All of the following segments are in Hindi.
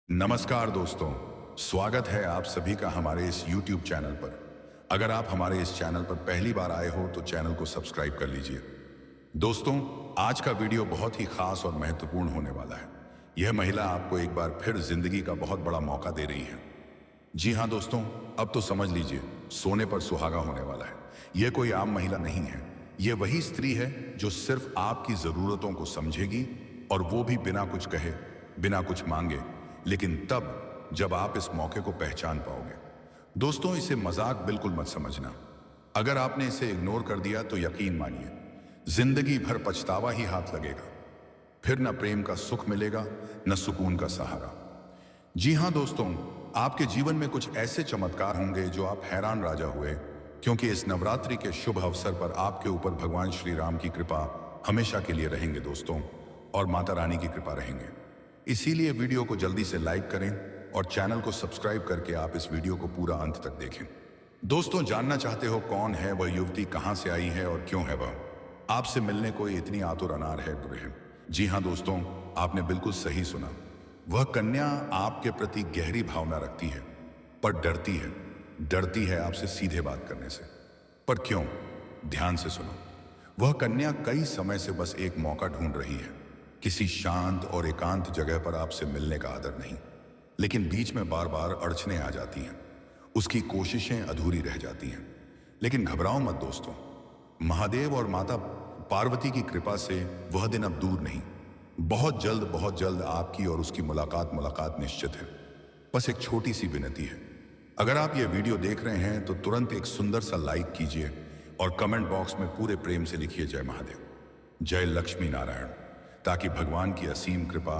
नमस्कार दोस्तों, स्वागत है आप सभी का हमारे इस YouTube चैनल पर। अगर आप हमारे इस चैनल पर पहली बार आए हो तो चैनल को सब्सक्राइब कर लीजिए। दोस्तों, आज का वीडियो बहुत ही खास और महत्वपूर्ण होने वाला है। यह महिला आपको एक बार फिर जिंदगी का बहुत बड़ा मौका दे रही है। जी हाँ दोस्तों, अब तो समझ लीजिए, सोने पर सुहागा होने वाला है। यह कोई आम महिला नहीं है, यह वही स्त्री है जो सिर्फ आपकी जरूरतों को समझेगी, और वो भी बिना कुछ कहे, बिना कुछ मांगे, लेकिन तब जब आप इस मौके को पहचान पाओगे। दोस्तों, इसे मजाक बिल्कुल मत समझना। अगर आपने इसे इग्नोर कर दिया तो यकीन मानिए, जिंदगी भर पछतावा ही हाथ लगेगा। फिर न प्रेम का सुख मिलेगा, न सुकून का सहारा। जी हाँ दोस्तों, आपके जीवन में कुछ ऐसे चमत्कार होंगे जो आप हैरान राजा हुए, क्योंकि इस नवरात्रि के शुभ अवसर पर आपके ऊपर भगवान श्री राम की कृपा हमेशा के लिए रहेंगे दोस्तों, और माता रानी की कृपा रहेंगे। इसीलिए वीडियो को जल्दी से लाइक करें और चैनल को सब्सक्राइब करके आप इस वीडियो को पूरा अंत तक देखें। दोस्तों, जानना चाहते हो कौन है वह युवती, कहां से आई है और क्यों है वह आपसे मिलने को इतनी आतुर अनार है दुल्हन? जी हां दोस्तों, आपने बिल्कुल सही सुना। वह कन्या आपके प्रति गहरी भावना रखती है, पर डरती है आपसे सीधे बात करने से। पर क्यों? ध्यान से सुनो। वह कन्या कई समय से बस एक मौका ढूंढ रही है, किसी शांत और एकांत जगह पर आपसे मिलने का आदर नहीं, लेकिन बीच में बार बार अड़चने आ जाती हैं। उसकी कोशिशें अधूरी रह जाती हैं। लेकिन घबराओ मत दोस्तों, महादेव और माता पार्वती की कृपा से वह दिन अब दूर नहीं। बहुत जल्द आपकी और उसकी मुलाकात निश्चित है। बस एक छोटी सी विनती है, अगर आप ये वीडियो देख रहे हैं तो तुरंत एक सुंदर सा लाइक कीजिए और कमेंट बॉक्स में पूरे प्रेम से लिखिए जय महादेव, जय लक्ष्मी नारायण, ताकि भगवान की असीम कृपा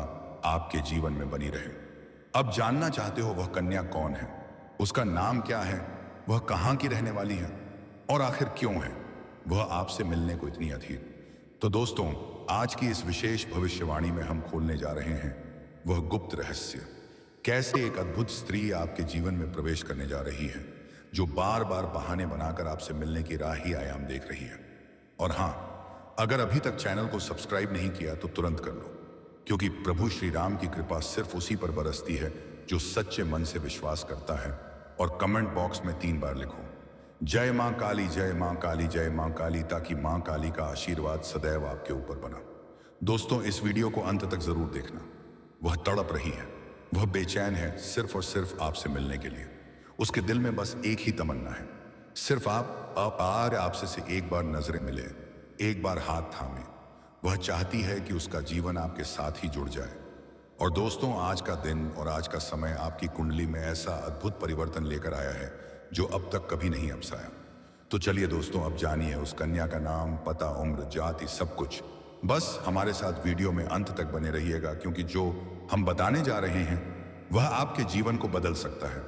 आपके जीवन में बनी रहे। अब जानना चाहते हो वह कन्या कौन है, उसका नाम क्या है, वह कहां की रहने वाली है, और आखिर क्यों है वह आपसे मिलने को इतनी अधीर? तो दोस्तों, आज की इस विशेष भविष्यवाणी में हम खोलने जा रहे हैं वह गुप्त रहस्य, कैसे एक अद्भुत स्त्री आपके जीवन में प्रवेश करने जा रही है, जो बार बार बहाने बनाकर आपसे मिलने की राह ही आयाम देख रही है। और हां, अगर अभी तक चैनल को सब्सक्राइब नहीं किया तो तुरंत कर लो, क्योंकि प्रभु श्री राम की कृपा सिर्फ उसी पर बरसती है जो सच्चे मन से विश्वास करता है। और कमेंट बॉक्स में 3 बार लिखो जय मां काली, जय मां काली, जय मां काली, ताकि मां काली का आशीर्वाद सदैव आपके ऊपर बना। दोस्तों, इस वीडियो को अंत तक जरूर देखना। वह तड़प रही है, वह बेचैन है, सिर्फ और सिर्फ आपसे मिलने के लिए। उसके दिल में बस एक ही तमन्ना है, सिर्फ आपसे से एक बार नजरें मिले, एक बार हाथ थामे। वह चाहती है कि उसका जीवन आपके साथ ही जुड़ जाए। और दोस्तों, आज का दिन और आज का समय आपकी कुंडली में ऐसा अद्भुत परिवर्तन लेकर आया है जो अब तक कभी नहीं अपसाया। तो चलिए दोस्तों, अब जानिए उस कन्या का नाम, पता, उम्र, जाति, सब कुछ। बस हमारे साथ वीडियो में अंत तक बने रहिएगा, क्योंकि जो हम बताने जा रहे हैं वह आपके जीवन को बदल सकता है।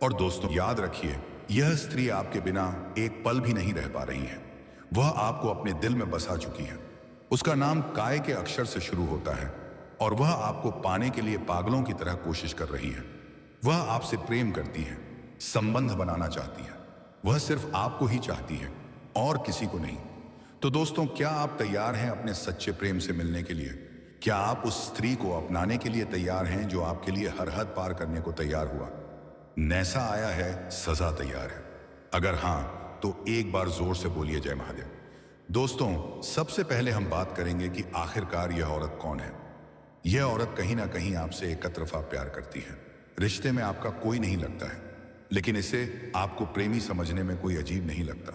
और दोस्तों, याद रखिए, यह स्त्री आपके बिना एक पल भी नहीं रह पा रही है। वह आपको अपने दिल में बसा चुकी है। उसका नाम काय के अक्षर से शुरू होता है, और वह आपको पाने के लिए पागलों की तरह कोशिश कर रही है। वह आपसे प्रेम करती है, संबंध बनाना चाहती है। वह सिर्फ आपको ही चाहती है और किसी को नहीं। तो दोस्तों, क्या आप तैयार हैं अपने सच्चे प्रेम से मिलने के लिए? क्या आप उस स्त्री को अपनाने के लिए तैयार हैं जो आपके लिए हर हद पार करने को तैयार हुआ? नैसा आया है, सजा तैयार है। अगर हां, तो एक बार जोर से बोलिए जय महादेव। दोस्तों, सबसे पहले हम बात करेंगे कि आखिरकार यह औरत कौन है। यह औरत कहीं ना कहीं आपसे एक तरफा प्यार करती है। रिश्ते में आपका कोई नहीं लगता है, लेकिन इसे आपको प्रेमी समझने में कोई अजीब नहीं लगता।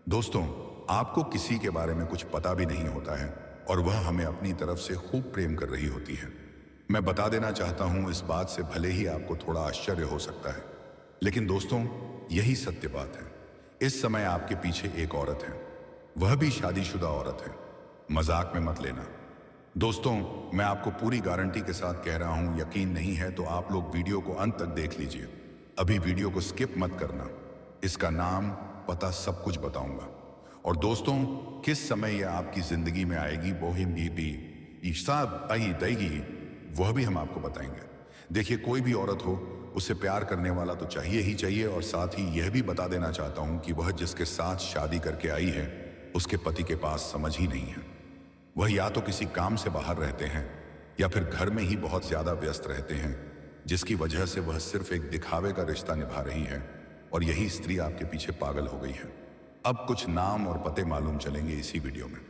दोस्तों, आपको किसी के बारे में कुछ पता भी नहीं होता है, और वह हमें अपनी तरफ से खूब प्रेम कर रही होती है। मैं बता देना चाहता हूं, इस बात से भले ही आपको थोड़ा आश्चर्य हो सकता है, लेकिन दोस्तों, यही सत्य बात है। इस समय आपके पीछे एक औरत है, वह भी शादीशुदा औरत है। मजाक में मत लेना। दोस्तों, मैं आपको पूरी गारंटी के साथ कह रहा हूं, यकीन नहीं है तो आप लोग वीडियो को अंत तक देख लीजिए। अभी वीडियो को स्किप मत करना। इसका नाम, पता, सब कुछ बताऊंगा। और दोस्तों, किस समय यह आपकी जिंदगी में आएगी, वह भी हम आपको बताएंगे। देखिए, कोई भी औरत हो, उसे प्यार करने वाला तो चाहिए ही चाहिए। और साथ ही यह भी बता देना चाहता हूं कि वह जिसके साथ शादी करके आई है, उसके पति के पास समझ ही नहीं है। वह या तो किसी काम से बाहर रहते हैं, या फिर घर में ही बहुत ज्यादा व्यस्त रहते हैं, जिसकी वजह से वह सिर्फ एक दिखावे का रिश्ता निभा रही है और यही स्त्री आपके पीछे पागल हो गई है। अब कुछ नाम और पते मालूम चलेंगे इसी वीडियो में,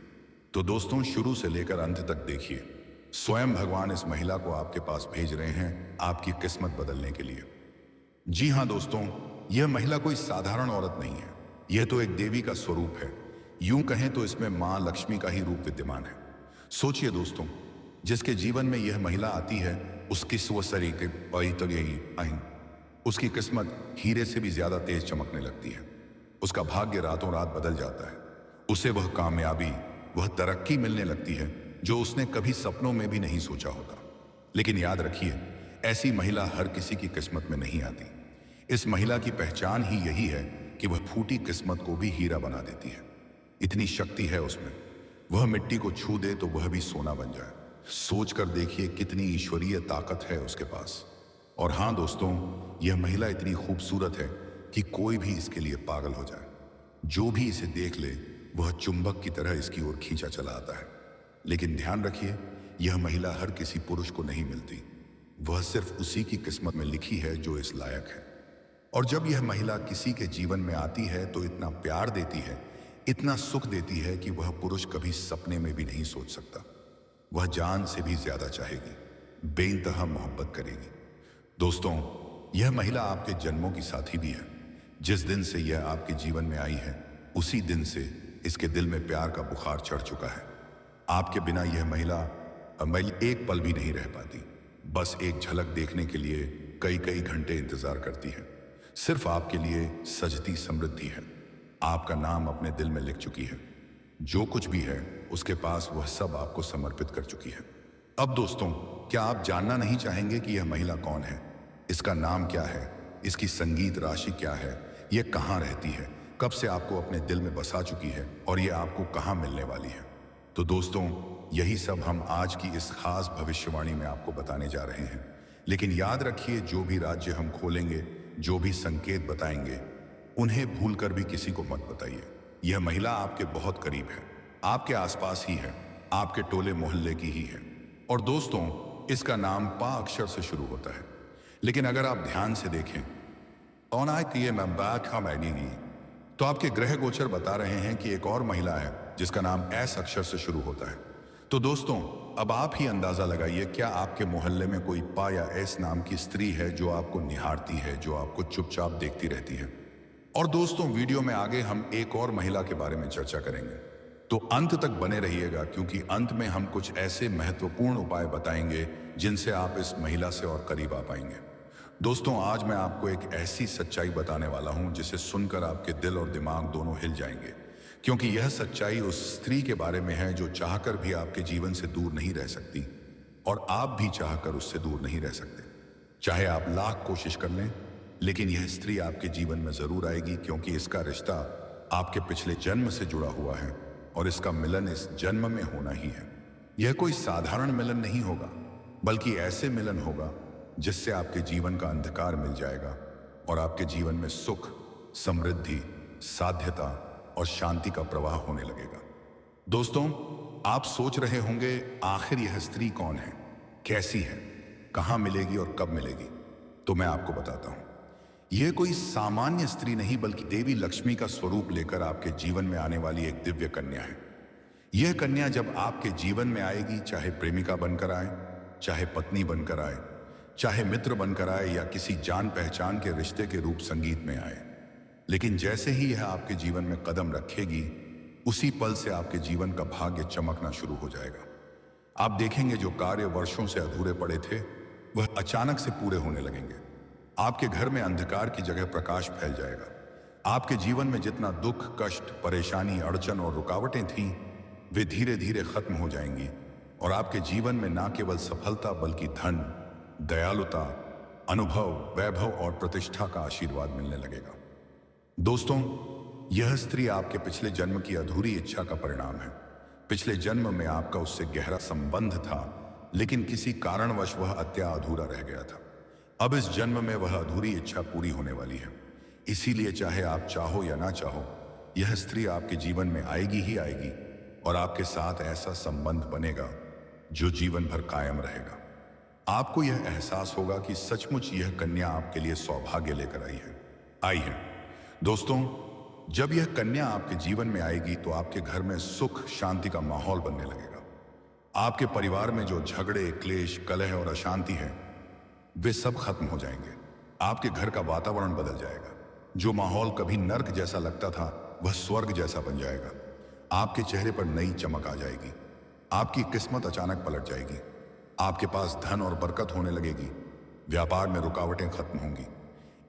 तो दोस्तों शुरू से लेकर अंत तक देखिए। स्वयं भगवान इस महिला को आपके पास भेज रहे हैं आपकी किस्मत बदलने के लिए। जी हाँ दोस्तों, यह महिला कोई साधारण औरत नहीं है, यह तो एक देवी का स्वरूप है। यूं कहें तो इसमें मां लक्ष्मी का ही रूप विद्यमान है। सोचिए दोस्तों, जिसके जीवन में यह महिला आती है उसकी स्वसरी के उसकी किस्मत हीरे से भी ज्यादा तेज चमकने लगती है। उसका भाग्य रातों रात बदल जाता है। उसे वह कामयाबी, वह तरक्की मिलने लगती है जो उसने कभी सपनों में भी नहीं सोचा होता। लेकिन याद रखिए, ऐसी महिला हर किसी की किस्मत में नहीं आती। इस महिला की पहचान ही यही है कि वह फूटी किस्मत को भी हीरा बना देती है। इतनी शक्ति है उसमें, वह मिट्टी को छू दे तो वह भी सोना बन जाए। सोचकर देखिए कितनी ईश्वरीय ताकत है उसके पास। और हाँ दोस्तों, यह महिला इतनी खूबसूरत है कि कोई भी इसके लिए पागल हो जाए। जो भी इसे देख ले वह चुंबक की तरह इसकी ओर खींचा चला आता है। लेकिन ध्यान रखिए, यह महिला हर किसी पुरुष को नहीं मिलती। वह सिर्फ उसी की किस्मत में लिखी है जो इस लायक है। और जब यह महिला किसी के जीवन में आती है तो इतना प्यार देती है, इतना सुख देती है कि वह पुरुष कभी सपने में भी नहीं सोच सकता। वह जान से भी ज्यादा चाहेगी, बेइंतहा मोहब्बत करेगी। दोस्तों, यह महिला आपके जन्मों की साथी भी है। जिस दिन से यह आपके जीवन में आई है उसी दिन से इसके दिल में प्यार का बुखार चढ़ चुका है। आपके बिना यह महिला एक पल भी नहीं रह पाती। बस एक झलक देखने के लिए कई कई घंटे इंतजार करती है। सिर्फ आपके लिए सजती समृद्धि है। आपका नाम अपने दिल में लिख चुकी है। जो कुछ भी है उसके पास वह सब आपको समर्पित कर चुकी है। अब दोस्तों, क्या आप जानना नहीं चाहेंगे कि यह महिला कौन है? इसका नाम क्या है? इसकी संगीत राशि क्या है? यह कहाँ रहती है? कब से आपको अपने दिल में बसा चुकी है और यह आपको कहाँ मिलने वाली है? तो दोस्तों, यही सब हम आज की इस खास भविष्यवाणी में आपको बताने जा रहे हैं। लेकिन याद रखिए, जो भी राज्य हम खोलेंगे, जो भी संकेत बताएंगे, उन्हें भूलकर भी किसी को मत बताइए। यह महिला आपके बहुत करीब है, आपके आसपास ही है, आपके टोले मोहल्ले की ही है। और दोस्तों, इसका नाम पा अक्षर से शुरू होता है। लेकिन अगर आप ध्यान से देखें तो आपके ग्रह गोचर बता रहे हैं कि एक और महिला है जिसका नाम एस अक्षर से शुरू होता है। तो दोस्तों, अब आप ही अंदाजा लगाइए, क्या आपके मोहल्ले में कोई पा या एस नाम की स्त्री है जो आपको निहारती है, जो आपको चुपचाप देखती रहती है? और दोस्तों, वीडियो में आगे हम एक और महिला के बारे में चर्चा करेंगे, तो अंत तक बने रहिएगा, क्योंकि अंत में हम कुछ ऐसे महत्वपूर्ण उपाय बताएंगे जिनसे आप इस महिला से और करीब आ पाएंगे। दोस्तों, आज मैं आपको एक ऐसी सच्चाई बताने वाला हूं जिसे सुनकर आपके दिल और दिमाग दोनों हिल जाएंगे, क्योंकि यह सच्चाई उस स्त्री के बारे में है जो चाहकर भी आपके जीवन से दूर नहीं रह सकती और आप भी चाहकर उससे दूर नहीं रह सकते। चाहे आप लाख कोशिश कर लें, लेकिन यह स्त्री आपके जीवन में जरूर आएगी, क्योंकि इसका रिश्ता आपके पिछले जन्म से जुड़ा हुआ है और इसका मिलन इस जन्म में होना ही है। यह कोई साधारण मिलन नहीं होगा, बल्कि ऐसे मिलन होगा जिससे आपके जीवन का अंधकार मिल जाएगा और आपके जीवन में सुख, समृद्धि, साध्यता और शांति का प्रवाह होने लगेगा। दोस्तों, आप सोच रहे होंगे, आखिर यह स्त्री कौन है, कैसी है, कहां मिलेगी और कब मिलेगी? तो मैं आपको बताता हूं। यह कोई सामान्य स्त्री नहीं, बल्कि देवी लक्ष्मी का स्वरूप लेकर आपके जीवन में आने वाली एक दिव्य कन्या है। यह कन्या जब आपके जीवन में आएगी, चाहे प्रेमिका बनकर आए, चाहे पत्नी बनकर आए, चाहे मित्र बनकर आए या किसी जान पहचान के रिश्ते के रूप संगीत में आए, लेकिन जैसे ही यह आपके जीवन में कदम रखेगी, उसी पल से आपके जीवन का भाग्य चमकना शुरू हो जाएगा। आप देखेंगे जो कार्य वर्षों से अधूरे पड़े थे वह अचानक से पूरे होने लगेंगे। आपके घर में अंधकार की जगह प्रकाश फैल जाएगा। आपके जीवन में जितना दुख, कष्ट, परेशानी, अड़चन और रुकावटें थीं, वे धीरे धीरे खत्म हो जाएंगी और आपके जीवन में न केवल सफलता बल्कि धन, दयालुता, अनुभव, वैभव और प्रतिष्ठा का आशीर्वाद मिलने लगेगा। दोस्तों, यह स्त्री आपके पिछले जन्म की अधूरी इच्छा का परिणाम है। पिछले जन्म में आपका उससे गहरा संबंध था, लेकिन किसी कारणवश वह अत्या अधूरा रह गया था। अब इस जन्म में वह अधूरी इच्छा पूरी होने वाली है। इसीलिए चाहे आप चाहो या ना चाहो, यह स्त्री आपके जीवन में आएगी ही आएगी और आपके साथ ऐसा संबंध बनेगा जो जीवन भर कायम रहेगा। आपको यह एहसास होगा कि सचमुच यह कन्या आपके लिए सौभाग्य लेकर आई है। दोस्तों, जब यह कन्या आपके जीवन में आएगी तो आपके घर में सुख शांति का माहौल बनने लगेगा। आपके परिवार में जो झगड़े, क्लेश, कलह और अशांति है, वे सब खत्म हो जाएंगे। आपके घर का वातावरण बदल जाएगा। जो माहौल कभी नर्क जैसा लगता था, वह स्वर्ग जैसा बन जाएगा। आपके चेहरे पर नई चमक आ जाएगी। आपकी किस्मत अचानक पलट जाएगी। आपके पास धन और बरकत होने लगेगी। व्यापार में रुकावटें खत्म होंगी।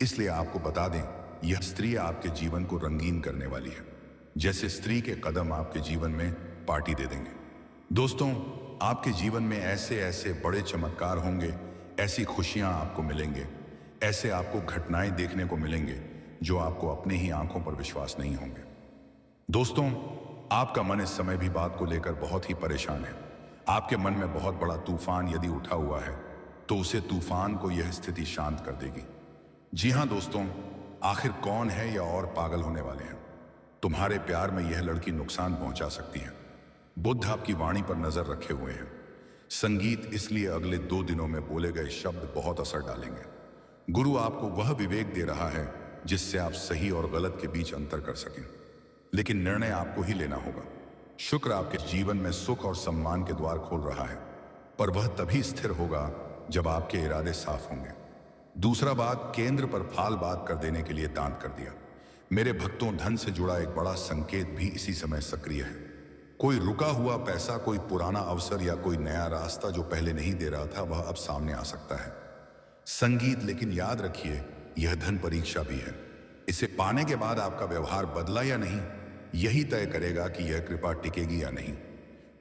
इसलिए आपको बता दें, यह स्त्री आपके जीवन को रंगीन करने वाली है। जैसे स्त्री के कदम आपके जीवन में पार्टी दे देंगे। दोस्तों, आपके जीवन में ऐसे ऐसे बड़े चमत्कार होंगे, ऐसी खुशियां आपको मिलेंगे, ऐसे आपको घटनाएं देखने को मिलेंगे जो आपको अपने ही आंखों पर विश्वास नहीं होंगे। दोस्तों, आपका मन इस समय भी बात को लेकर बहुत ही परेशान है। आपके मन में बहुत बड़ा तूफान यदि उठा हुआ है तो उसे तूफान को यह स्थिति शांत कर देगी। जी हां दोस्तों, आखिर कौन है या और पागल होने वाले हैं? तुम्हारे प्यार में यह लड़की नुकसान पहुंचा सकती है। बुद्ध आपकी वाणी पर नजर रखे हुए हैं। संगीत इसलिए अगले 2 दिनों में बोले गए शब्द बहुत असर डालेंगे। गुरु आपको वह विवेक दे रहा है जिससे आप सही और गलत के बीच अंतर कर सकें, लेकिन निर्णय आपको ही लेना होगा। शुक्र आपके जीवन में सुख और सम्मान के द्वार खोल रहा है, पर वह तभी स्थिर होगा जब आपके इरादे साफ होंगे। दूसरा बात, केंद्र पर फाल बात कर देने के लिए दांत कर दिया। मेरे भक्तों, धन से जुड़ा एक बड़ा संकेत भी इसी समय सक्रिय है। कोई रुका हुआ पैसा, कोई पुराना अवसर या कोई नया रास्ता जो पहले नहीं दे रहा था, वह अब सामने आ सकता है। संगीत, लेकिन याद रखिए, यह धन परीक्षा भी है। इसे पाने के बाद आपका व्यवहार बदला या नहीं, यही तय करेगा कि यह कृपा टिकेगी या नहीं।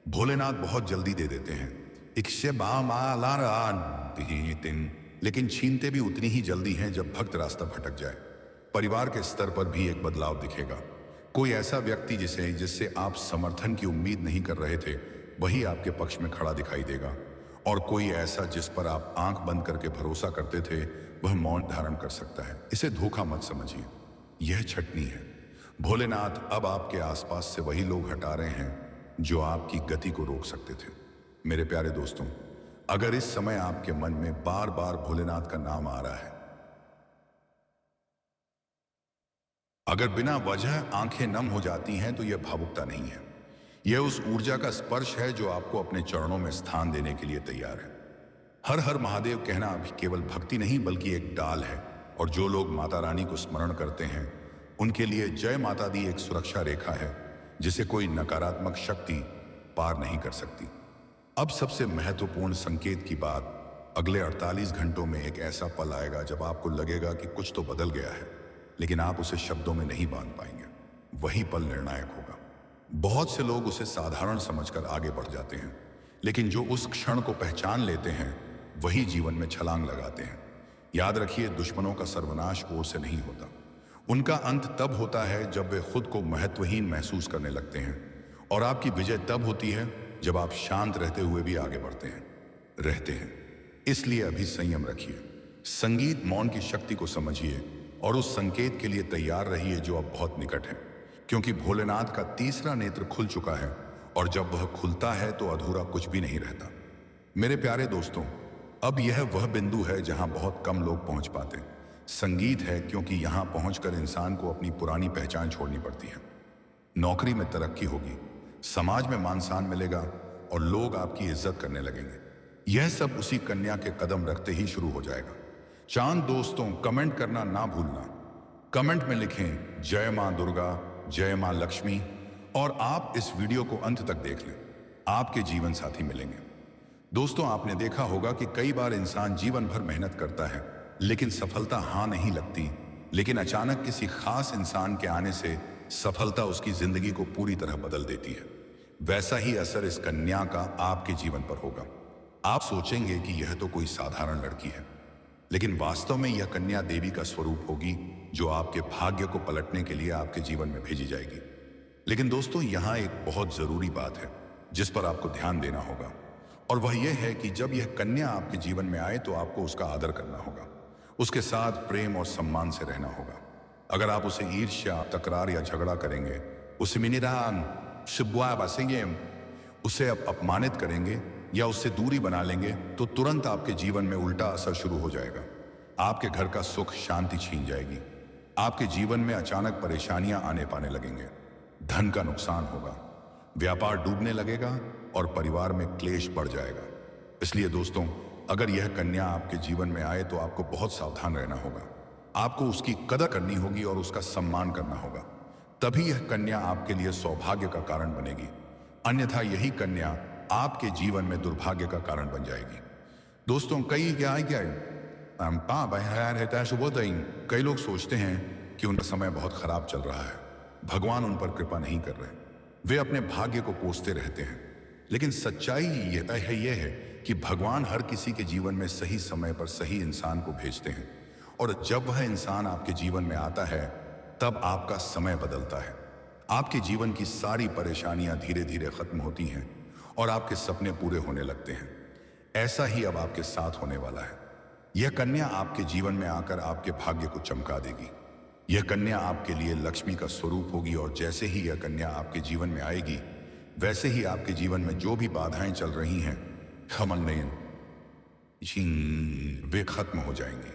भोलेनाथ बहुत जल्दी दे देते हैं, लेकिन छीनते भी उतनी ही जल्दी हैं जब भक्त रास्ता भटक जाए। परिवार के स्तर पर भी एक बदलाव दिखेगा। कोई ऐसा व्यक्ति जिससे आप समर्थन की उम्मीद नहीं कर रहे थे, वही आपके पक्ष में खड़ा दिखाई देगा। और कोई ऐसा जिस पर आप आंख बंद करके भरोसा करते थे, वह मौन धारण कर सकता है। इसे धोखा मत समझिए, यह छटनी है। भोलेनाथ अब आपके आसपास से वही लोग हटा रहे हैं जो आपकी गति को रोक सकते थे। मेरे प्यारे दोस्तों, अगर इस समय आपके मन में बार बार भोलेनाथ का नाम आ रहा है, अगर बिना वजह आंखें नम हो जाती हैं, तो यह भावुकता नहीं है। यह उस ऊर्जा का स्पर्श है जो आपको अपने चरणों में स्थान देने के लिए तैयार है। हर हर महादेव कहना अभी केवल भक्ति नहीं बल्कि एक डाल है, और जो लोग माता रानी को स्मरण करते हैं उनके लिए जय माता दी एक सुरक्षा रेखा है जिसे कोई नकारात्मक शक्ति पार नहीं कर सकती। अब सबसे महत्वपूर्ण संकेत की बात, अगले 48 घंटों में एक ऐसा पल आएगा जब आपको लगेगा कि कुछ तो बदल गया है, लेकिन आप उसे शब्दों में नहीं बांध पाएंगे। वही पल निर्णायक होगा। बहुत से लोग उसे साधारण समझकर आगे बढ़ जाते हैं, लेकिन जो उस क्षण को पहचान लेते हैं वही जीवन में छलांग लगाते हैं। याद रखिए, दुश्मनों का सर्वनाश ओर से नहीं होता। उनका अंत तब होता है जब वे खुद को महत्वहीन महसूस करने लगते हैं, और आपकी विजय तब होती है जब आप शांत रहते हुए भी आगे बढ़ते हैं। इसलिए अभी संयम रखिए। संगीत मौन की शक्ति को समझिए और उस संकेत के लिए तैयार रहिए जो अब बहुत निकट है, क्योंकि भोलेनाथ का तीसरा नेत्र खुल चुका है, और जब वह खुलता है तो अधूरा कुछ भी नहीं रहता। मेरे प्यारे दोस्तों, अब यह वह बिंदु है जहां बहुत कम लोग पहुंच पाते। संगीत है, क्योंकि यहां पहुंचकर इंसान को अपनी पुरानी पहचान छोड़नी पड़ती है। नौकरी में तरक्की होगी, समाज में मान सम्मान मिलेगा और लोग आपकी इज्जत करने लगेंगे। यह सब उसी कन्या के कदम रखते ही शुरू हो जाएगा। चांद दोस्तों, कमेंट करना ना भूलना। कमेंट में लिखें जय मां दुर्गा, जय मां लक्ष्मी, और आप इस वीडियो को अंत तक देख लें। आपके जीवन साथी मिलेंगे। दोस्तों, आपने देखा होगा कि कई बार इंसान जीवन भर मेहनत करता है लेकिन सफलता हां नहीं लगती, लेकिन अचानक किसी खास इंसान के आने से सफलता उसकी जिंदगी को पूरी तरह बदल देती है। वैसा ही असर इस कन्या का आपके जीवन पर होगा। आप सोचेंगे कि यह तो कोई साधारण लड़की है, लेकिन वास्तव में यह कन्या देवी का स्वरूप होगी जो आपके भाग्य को पलटने के लिए आपके जीवन में भेजी जाएगी। लेकिन दोस्तों, यहां एक बहुत जरूरी बात है जिस पर आपको ध्यान देना होगा, और वह यह है कि जब यह कन्या आपके जीवन में आए तो आपको उसका आदर करना होगा, उसके साथ प्रेम और सम्मान से रहना होगा। अगर आप उसे ईर्ष्या, तकरार या झगड़ा करेंगे, उसे अपमानित करेंगे, या उससे दूरी बना लेंगे तो तुरंत आपके जीवन में उल्टा असर शुरू हो जाएगा। आपके घर का सुख शांति छीन जाएगी। आपके जीवन में अचानक परेशानियां आने पाने लगेंगे। धन का नुकसान होगा, व्यापार डूबने लगेगा और परिवार में क्लेश बढ़ जाएगा। इसलिए दोस्तों, अगर यह कन्या आपके जीवन में आए तो आपको बहुत सावधान रहना होगा। आपको उसकी कदर करनी होगी और उसका सम्मान करना होगा। तभी यह कन्या आपके लिए सौभाग्य का कारण बनेगी, अन्यथा यही कन्या आपके जीवन में दुर्भाग्य का कारण बन जाएगी। दोस्तों, कई लोग सोचते हैं कि उनका समय बहुत खराब चल रहा है, भगवान उन पर कृपा नहीं कर रहे। वे अपने भाग्य को कोसते रहते हैं, लेकिन सच्चाई यह है कि भगवान हर किसी के जीवन में सही समय पर सही इंसान को भेजते हैं, और जब वह इंसान आपके जीवन में आता है तब आपका समय बदलता है। आपके जीवन की सारी परेशानियां धीरे धीरे खत्म होती हैं और आपके सपने पूरे होने लगते हैं। ऐसा ही अब आपके साथ होने वाला है। यह कन्या आपके जीवन में आकर आपके भाग्य को चमका देगी। यह कन्या आपके लिए लक्ष्मी का स्वरूप होगी, और जैसे ही यह कन्या आपके जीवन में आएगी वैसे ही आपके जीवन में जो भी बाधाएं चल रही हैं वे खत्म हो जाएंगी।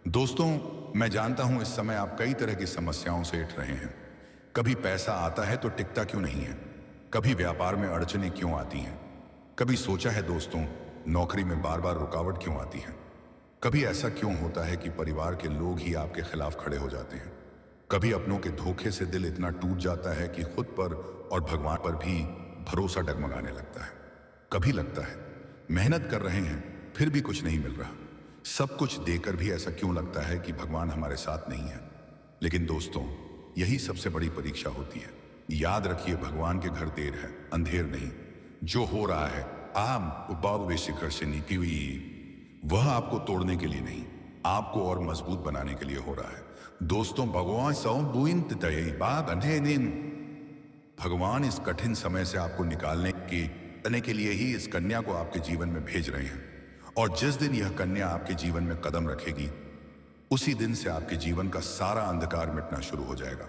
दोस्तों, मैं जानता हूं इस समय आप कई तरह की समस्याओं से उठ रहे हैं। कभी पैसा आता है तो टिकता क्यों नहीं है, कभी व्यापार में अड़चनें क्यों आती हैं, कभी सोचा है दोस्तों नौकरी में बार बार रुकावट क्यों आती है, कभी ऐसा क्यों होता है कि परिवार के लोग ही आपके खिलाफ खड़े हो जाते हैं, कभी अपनों के धोखे से दिल इतना टूट जाता है कि खुद पर और भगवान पर भी भरोसा डगमगाने लगता है। कभी लगता है मेहनत कर रहे हैं फिर भी कुछ नहीं मिल रहा, सब कुछ देकर भी ऐसा क्यों लगता है कि भगवान हमारे साथ नहीं है। लेकिन दोस्तों, यही सबसे बड़ी परीक्षा होती है। याद रखिए, भगवान के घर देर है, अंधेर नहीं। जो हो रहा है शिखर से नीति हुई, वह आपको तोड़ने के लिए नहीं, आपको और मजबूत बनाने के लिए हो रहा है। दोस्तों, भगवान इस कठिन समय से आपको निकालने के लिए ही इस कन्या को आपके जीवन में भेज रहे हैं। और जिस दिन यह कन्या आपके जीवन में कदम रखेगी, उसी दिन से आपके जीवन का सारा अंधकार मिटना शुरू हो जाएगा।